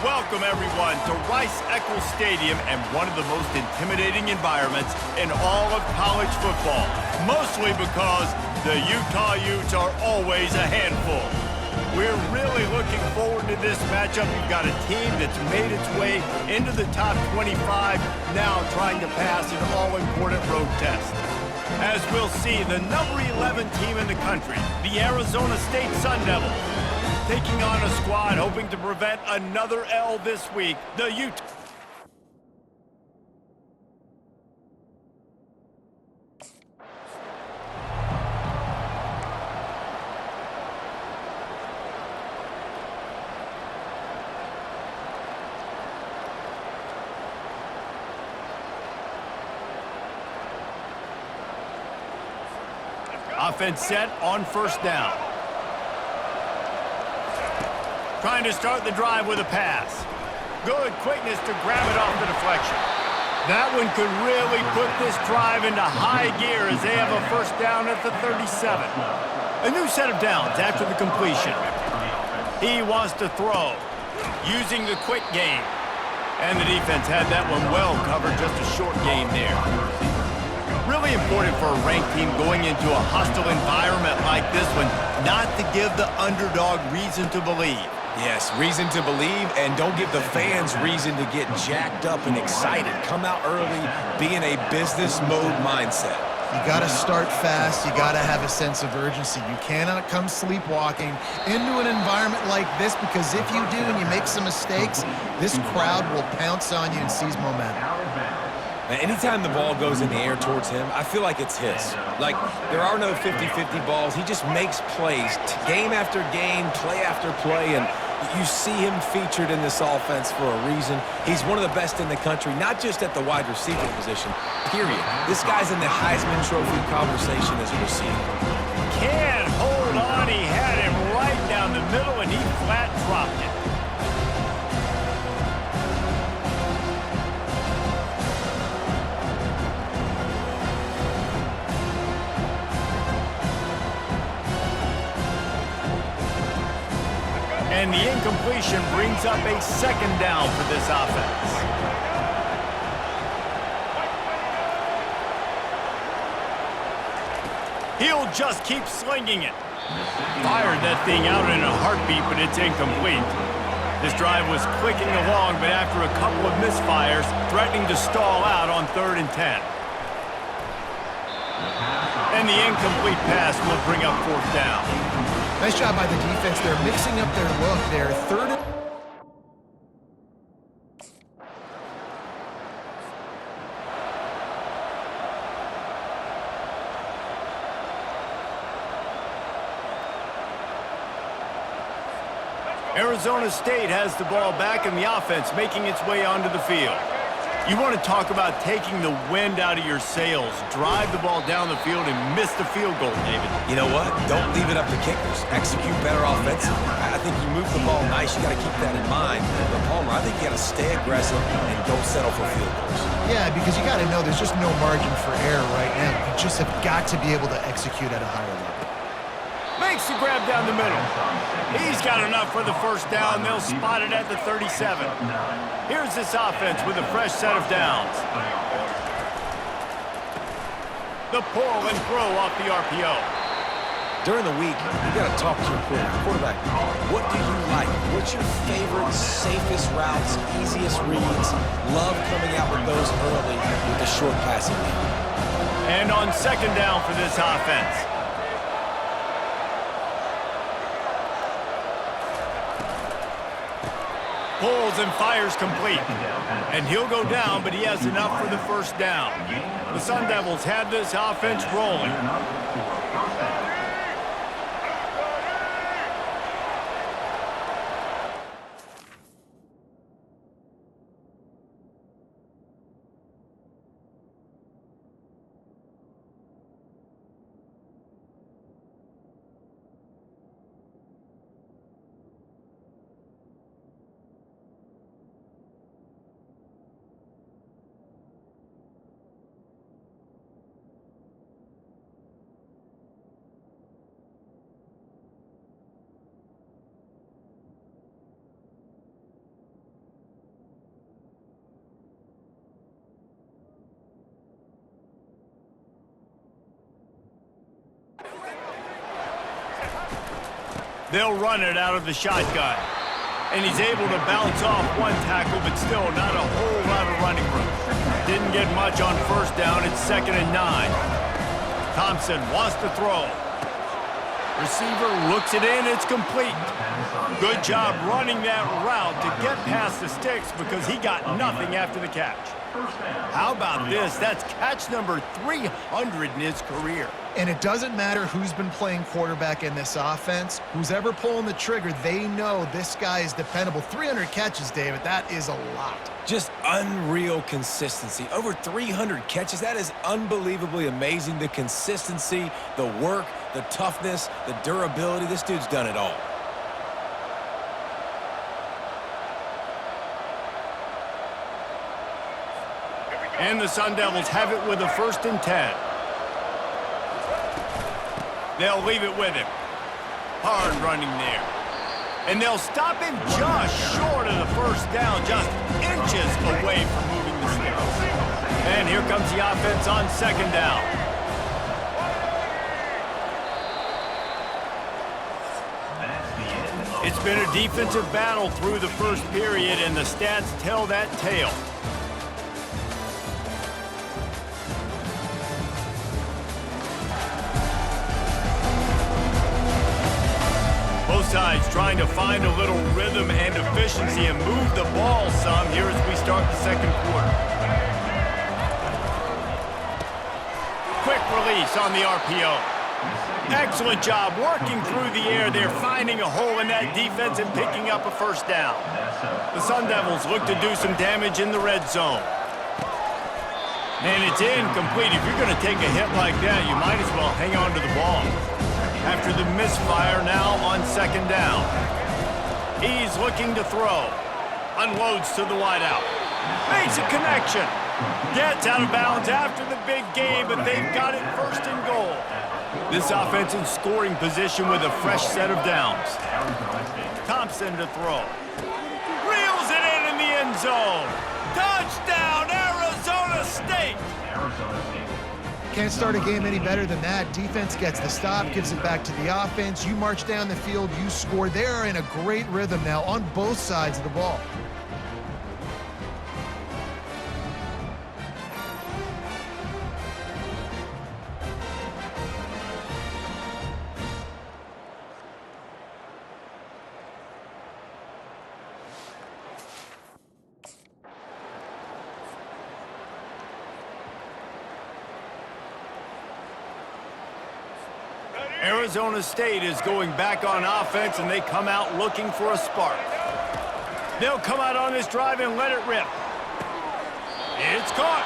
Welcome, everyone, to Rice-Eccles Stadium and one of the most intimidating environments in all of college football, mostly because the Utah Utes are always a handful. We're really looking forward to this matchup. You've got a team that's made its way into the top 25, now trying to pass an all-important road test. As we'll see, the number 11 team in the country, the Arizona State Sun Devils, taking on a squad hoping to prevent another L this week, the Utah. Offense set on first down. Trying to start the drive with a pass. Good quickness to grab it off the deflection. That one could really put this drive into high gear as they have a first down at the 37. A new set of downs after the completion. He wants to throw, using the quick game. And the defense had that one well covered, just a short game there. Really important for a ranked team going into a hostile environment like this one, not to give the underdog reason to believe. Yes, reason to believe, and don't give the fans reason to get jacked up and excited. Come out early, be in a business mode mindset. You got to start fast. You got to have a sense of urgency. You cannot come sleepwalking into an environment like this, because if you do and you make some mistakes, this crowd will pounce on you and seize momentum. And anytime the ball goes in the air towards him, I feel like it's his. Like, there are no 50-50 balls. He just makes plays, game after game, play after play, and you see him featured in this offense for a reason. He's one of the best in the country, not just at the wide receiver position, period. This guy's in the Heisman Trophy conversation as a receiver. Can't hold on. He had him right down the middle, and he flat dropped it. And the incompletion brings up a second down for this offense. He'll just keep slinging it. Fired that thing out in a heartbeat, but it's incomplete. This drive was clicking along, but after a couple of misfires, threatening to stall out on 3rd and 10. And the incomplete pass will bring up 4th down. Nice job by the defense. They're mixing up their look. They're 3rd and... Arizona State has the ball back in the offense, making its way onto the field. You want to talk about taking the wind out of your sails. Drive the ball down the field and miss the field goal, David. You know what? Don't leave it up to kickers. Execute better offensively. I think you move the ball nice. You got to keep that in mind. But Palmer, I think you got to stay aggressive and don't settle for field goals. Yeah, because you got to know there's just no margin for error right now. You just have got to be able to execute at a higher level. Makes the grab down the middle. He's got enough for the first down. They'll spot it at the 37. Here's this offense with a fresh set of downs. The pull and throw off the RPO. During the week, you got to talk to your quarterback. What do you like? What's your favorite, safest routes, easiest reads? Love coming out with those early with the short passing game. And on 2nd down for this offense. Pulls and fires complete. And he'll go down, but he has enough for the first down. The Sun Devils have this offense rolling. They'll run it out of the shotgun. And he's able to bounce off one tackle, but still not a whole lot of running room. Didn't get much on first down. It's 2nd and 9. Thompson wants to throw. Receiver looks it in. It's complete. Good job running that route to get past the sticks because he got nothing after the catch. How about this? That's catch number 300 in his career. And it doesn't matter who's been playing quarterback in this offense. Who's ever pulling the trigger, they know this guy is dependable. 300 catches, David, that is a lot. Just unreal consistency. Over 300 catches. That is unbelievably amazing. The consistency, the work, the toughness, the durability. This dude's done it all. And the Sun Devils have it with a 1st and 10. They'll leave it with him. Hard running there. And they'll stop him just short of the first down, just inches away from moving the sticks. And here comes the offense on 2nd down. It's been a defensive battle through the first period, and the stats tell that tale. Both sides trying to find a little rhythm and efficiency and move the ball some here as we start the 2nd quarter. Quick release on the RPO. Excellent job working through the air there, finding a hole in that defense and picking up a 1st down. The Sun Devils look to do some damage in the red zone. And it's incomplete. If you're going to take a hit like that, you might as well hang on to the ball. After the misfire, now on 2nd down. He's looking to throw. Unloads to the wideout. Makes a connection. Gets out of bounds after the big game, but they've got it 1st and goal. This offense in scoring position with a fresh set of downs. Thompson to throw. Reels it in the end zone. Touchdown, Arizona State! Can't start a game any better than that. Defense gets the stop, gives it back to the offense. You march down the field, you score. They're in a great rhythm now on both sides of the ball. Arizona State is going back on offense, and they come out looking for a spark. They'll come out on this drive and let it rip. It's caught.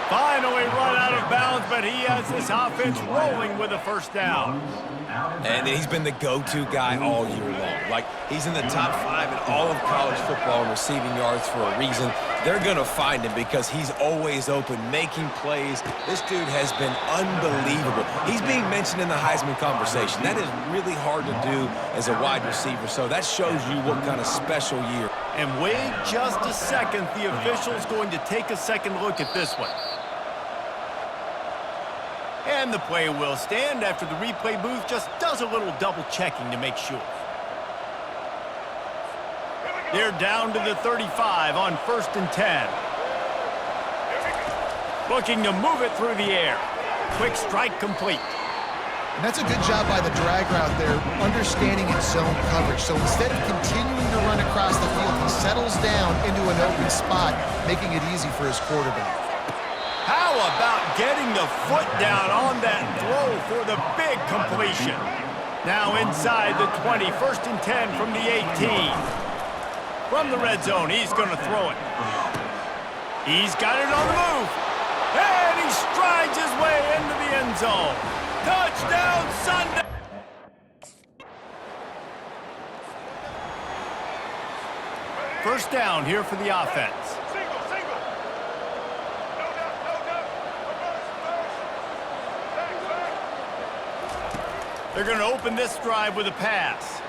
Finally run out of bounds, but he has this offense rolling with a 1st down. And he's been the go-to guy all year long. Like, he's in the top 5 in all of college football in receiving yards for a reason. They're going to find him because he's always open, making plays. This dude has been unbelievable. He's being mentioned in the Heisman conversation. That is really hard to do as a wide receiver, so that shows you what kind of special year. And wait just a second. The official's going to take a second look at this one. And the play will stand after the replay booth just does a little double checking to make sure. They're down to the 35 on 1st and 10. Looking to move it through the air. Quick strike complete. And that's a good job by the drag route there, understanding its zone coverage. So instead of continuing to run across the field, he settles down into an open spot, making it easy for his quarterback. How about getting the foot down on that throw for the big completion? Now inside the 20, 1st and 10 from the 18. From the red zone, he's going to throw it. He's got it on the move. And he strides his way into the end zone. Touchdown, Sunday! First down here for the offense. They're going to open this drive with a pass.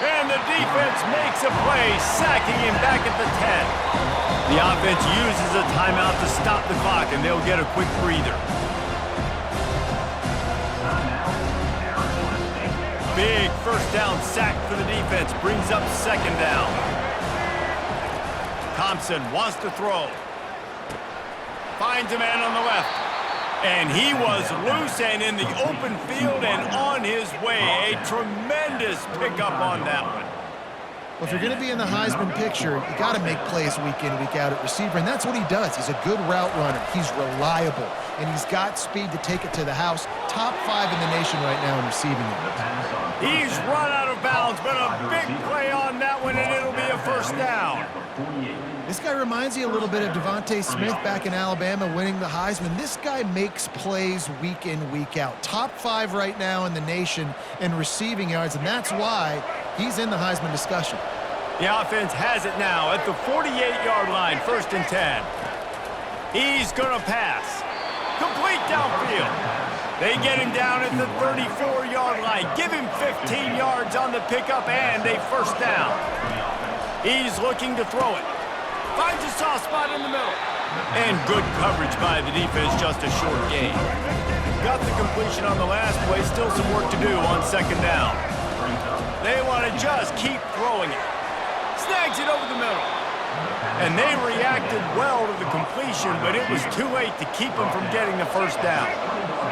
And the defense makes a play, sacking him back at the 10. The offense uses a timeout to stop the clock, and they'll get a quick breather. big first down sack for the defense. Brings up second down. Thompson wants to throw. Finds a man on the left. And he was loose and in the open field and on his way. A tremendous pickup on that one. Well, if you're going to be in the Heisman picture, you got to make plays week in, week out at receiver, and that's what he does. He's a good route runner. He's reliable, and he's got speed to take it to the house. Top 5 in the nation right now in receiving it. He's run out of bounds, but a big play on that one, and it'll be a first down. This guy reminds you a little bit of Devontae Smith back in Alabama winning the Heisman. This guy makes plays week in, week out. Top 5 right now in the nation in receiving yards, and that's why he's in the Heisman discussion. The offense has it now at the 48-yard line, 1st and 10. He's going to pass. Complete downfield. They get him down at the 34-yard line. Give him 15 yards on the pickup and a first down. He's looking to throw it. Finds a soft spot in the middle. And good coverage by the defense, just a short gain. Got the completion on the last play, still some work to do on second down. They want to just keep throwing it. Snags it over the middle. And they reacted well to the completion, but it was too late to keep them from getting the first down.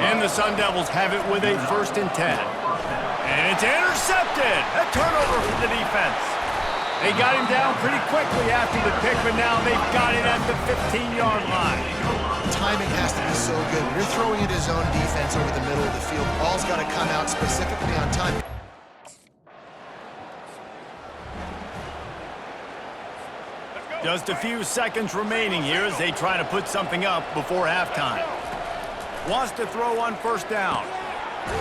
And the Sun Devils have it with a 1st and 10. And it's intercepted. A turnover for the defense. They got him down pretty quickly after the pick, but now they've got it at the 15-yard line. Timing has to be so good. When you're throwing at his own defense over the middle of the field, the ball's got to come out specifically on time. Just a few seconds remaining here as they try to put something up before halftime. Wants to throw on first down.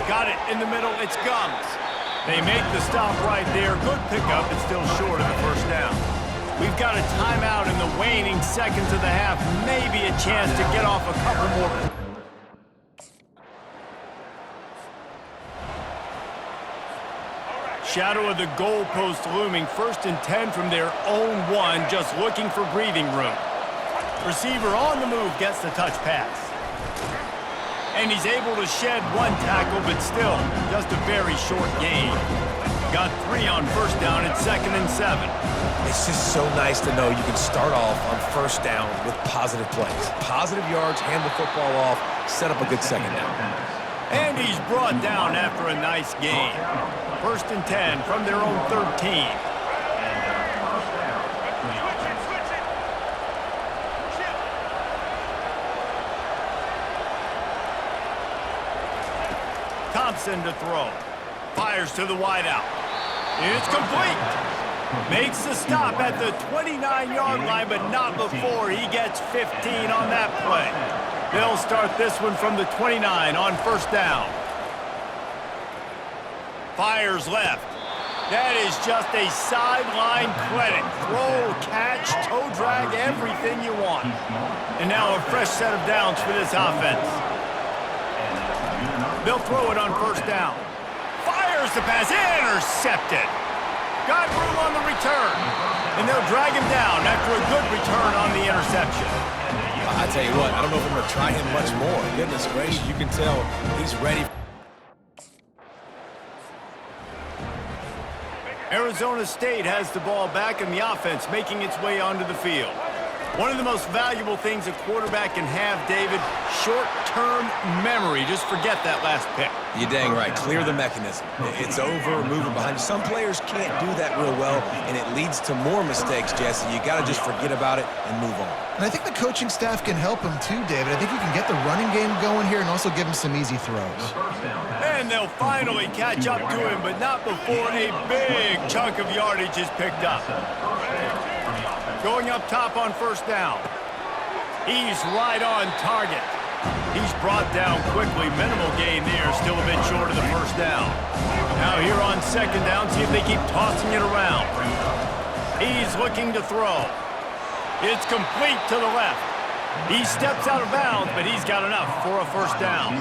Got it in the middle. It's Gums. They make the stop right there. Good pickup, but still short of the first down. We've got a timeout in the waning seconds of the half. Maybe a chance to get off a couple more. Shadow of the goalpost looming. 1st and 10 from their own 1, just looking for breathing room. Receiver on the move gets the touch pass. And he's able to shed 1 tackle, but still just a very short gain. Got 3 on first down at 2nd and 7. It's just so nice to know you can start off on first down with positive plays. Positive yards, hand the football off, set up a good second down. And he's brought down after a nice gain. 1st and 10 from their own 13. Thompson to throw. Fires to the wideout. It's complete. Makes the stop at the 29-yard line, but not before he gets 15 on that play. They'll start this one from the 29 on first down. Fires left. That is just a sideline credit. Throw, catch, toe drag, everything you want. And now a fresh set of downs for this offense. They'll throw it on first down. Fires the pass, intercepted. Got room on the return. And they'll drag him down after a good return on the interception. I tell you what, I don't know if I'm going to try him much more. Goodness gracious, you can tell he's ready. Arizona State has the ball back and the offense making its way onto the field. One of the most valuable things a quarterback can have, David, short-term memory. Just forget that last pick. You're dang right. Clear the mechanism. It's over, move it behind you. Some players can't do that real well, and it leads to more mistakes, Jesse. You got to just forget about it and move on. And I think the coaching staff can help him too, David. I think you can get the running game going here and also give him some easy throws. And they'll finally catch up to him, but not before a big chunk of yardage is picked up. Going up top on first down. He's right on target. He's brought down quickly. Minimal gain there. Still a bit short of the first down. Now here on second down, see if they keep tossing it around. He's looking to throw. It's complete to the left. He steps out of bounds, but he's got enough for a first down.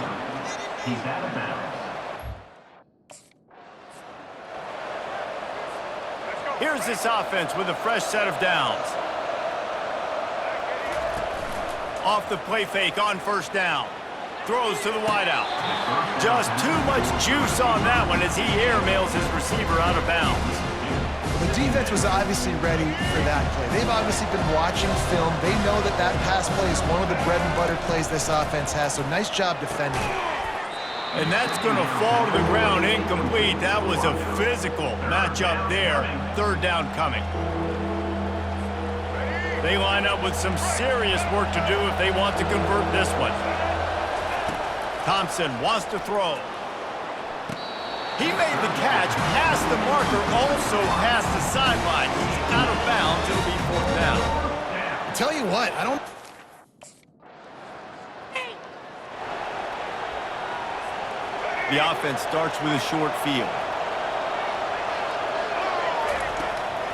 He's out of bounds. Here's this offense with a fresh set of downs. Off the play fake on first down. Throws to the wideout. Just too much juice on that one as he airmails his receiver out of bounds. The defense was obviously ready for that play. They've obviously been watching film. They know that that pass play is one of the bread and butter plays this offense has, so nice job defending. And that's going to fall to the ground incomplete. That was a physical matchup there. Third down coming. They line up with some serious work to do if they want to convert this one. Thompson wants to throw. He made the catch past the marker, also past the sideline. He's out of bounds. It'll be fourth down. Tell you what, I don't... The offense starts with a short field.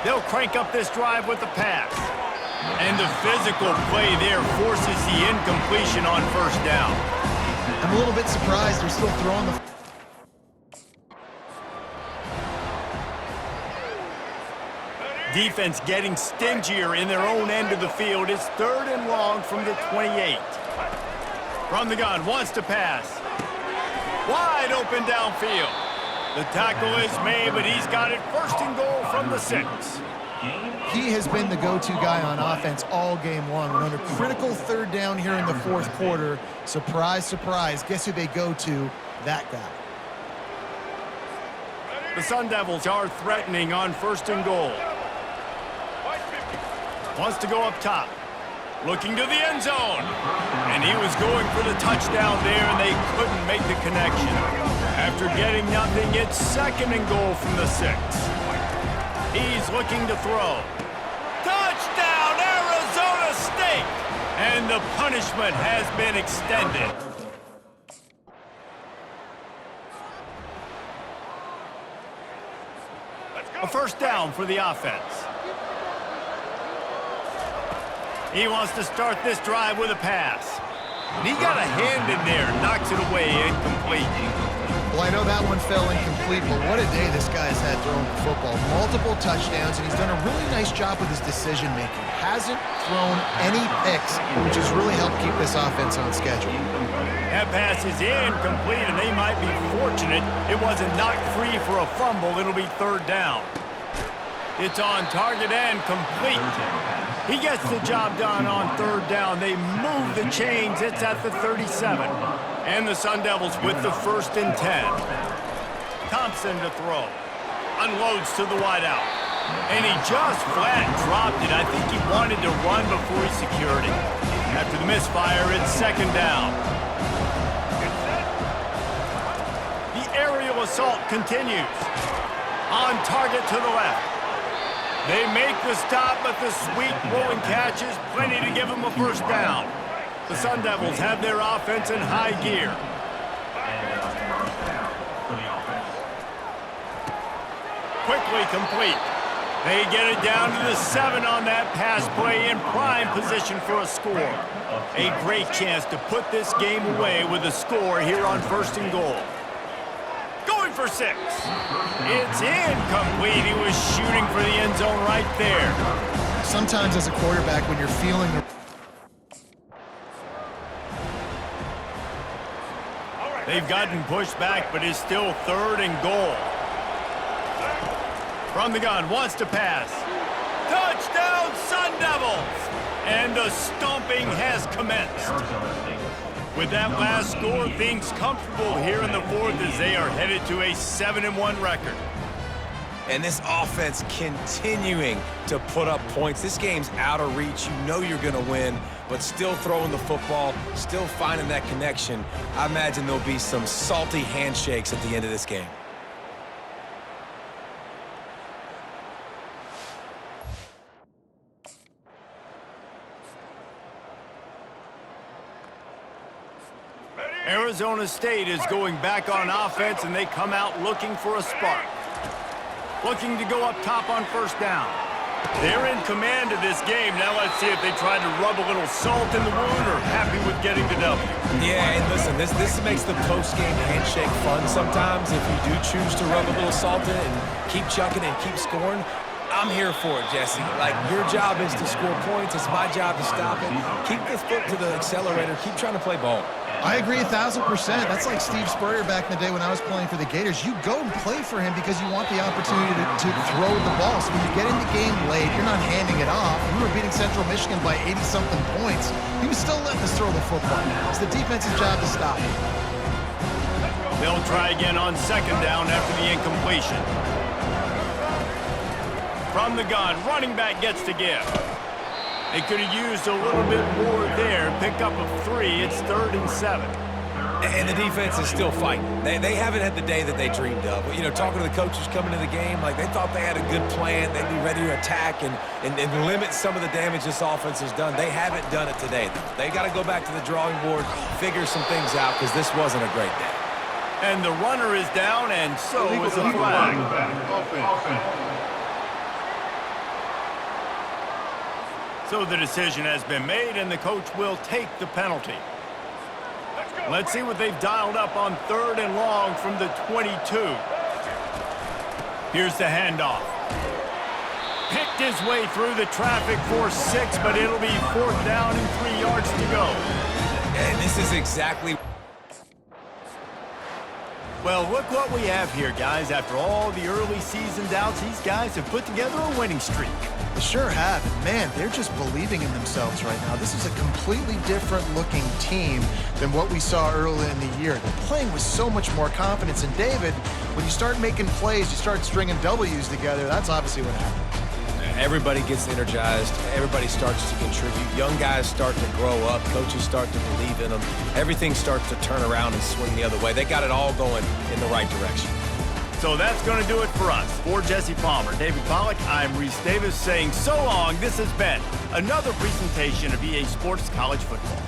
They'll crank up this drive with the pass. And the physical play there forces the incompletion on first down. I'm a little bit surprised they're still throwing the... Defense getting stingier in their own end of the field. It's third and long from the 28. From the gun, wants to pass. Wide open downfield. The tackle is made, but he's got it first and goal from the 6. He has been the go-to guy on offense all game long. We're under critical third down here in the fourth quarter. Surprise, surprise. Guess who they go to? That guy. The Sun Devils are threatening on first and goal. Wants to go up top. Looking to the end zone. And he was going for the touchdown there, and they couldn't make the connection. After getting nothing, it's second and goal from the 6. He's looking to throw. Touchdown, Arizona State! And the punishment has been extended. A first down for the offense. He wants to start this drive with a pass. And he got a hand in there, knocks it away, incomplete. Well, I know that one fell incomplete, but what a day this guy's had throwing the football. Multiple touchdowns, and he's done a really nice job with his decision-making. Hasn't thrown any picks, which has really helped keep this offense on schedule. That pass is incomplete, and they might be fortunate it wasn't knocked free for a fumble. It'll be third down. It's on target and complete. He gets the job done on third down. They move the chains. It's at the 37. And the Sun Devils with the first and 10. Thompson to throw. Unloads to the wideout. And he just flat dropped it. I think he wanted to run before he secured it. After the misfire, it's second down. The aerial assault continues. On target to the left. They make the stop, but the sweet rolling catch is plenty to give them a first down. The Sun Devils have their offense in high gear. Quickly complete. They get it down to the 7 on that pass play in prime position for a score. A great chance to put this game away with a score here on first and goal. Going for 6. It's incomplete. He was shooting for the end zone right there. Sometimes as a quarterback, when you're feeling the... They've gotten pushed back, but it's still third and goal. From the gun, wants to pass. Touchdown, Sun Devils! And the stomping has commenced. With that last score, things comfortable here in the fourth as they are headed to a 7-1 record. And this offense continuing to put up points. This game's out of reach. You know you're going to win, but still throwing the football, still finding that connection. I imagine there'll be some salty handshakes at the end of this game. Arizona State is going back on offense, and they come out looking for a spark. Looking to go up top on first down. They're in command of this game. Now let's see if they try to rub a little salt in the wound or happy with getting the W. Yeah, and listen, this makes the post-game handshake fun sometimes. If you do choose to rub a little salt in it and keep chucking and keep scoring, I'm here for it, Jesse. Like, your job is to score points. It's my job to stop it. Keep the foot to the accelerator. Keep trying to play ball. I agree 1,000%. That's like Steve Spurrier back in the day when I was playing for the Gators. You go and play for him because you want the opportunity to throw the ball. So when you get in the game late, you're not handing it off. We were beating Central Michigan by 80-something points. He was still letting us throw the football. It's the defense's job to stop him. They'll try again on second down after the incompletion. From the gun, running back gets to give. They could have used a little bit more there. Pick up a 3. It's 3rd and 7. And the defense is still fighting. They haven't had the day that they dreamed of. You know, talking to the coaches coming to the game, like they thought they had a good plan. They'd be ready to attack and limit some of the damage this offense has done. They haven't done it today, though. They got to go back to the drawing board, figure some things out, because this wasn't a great day. And the runner is down, and so is the flag. So the decision has been made, and the coach will take the penalty. Let's see what they've dialed up on 3rd and long from the 22. Here's the handoff. Picked his way through the traffic for 6, but it'll be 4th down and 3 yards to go. And this is exactly... Well, look what we have here, guys. After all the early season doubts, these guys have put together a winning streak. They sure have. And man, they're just believing in themselves right now. This is a completely different looking team than what we saw early in the year. They're playing with so much more confidence. And David, when you start making plays, you start stringing W's together, that's obviously what happens. Everybody gets energized. Everybody starts to contribute. Young guys start to grow up. Coaches start to believe in them. Everything starts to turn around and swing the other way. They got it all going in the right direction. So that's going to do it for us. For Jesse Palmer, David Pollack, I'm Reese Davis saying so long. This has been another presentation of EA Sports College Football.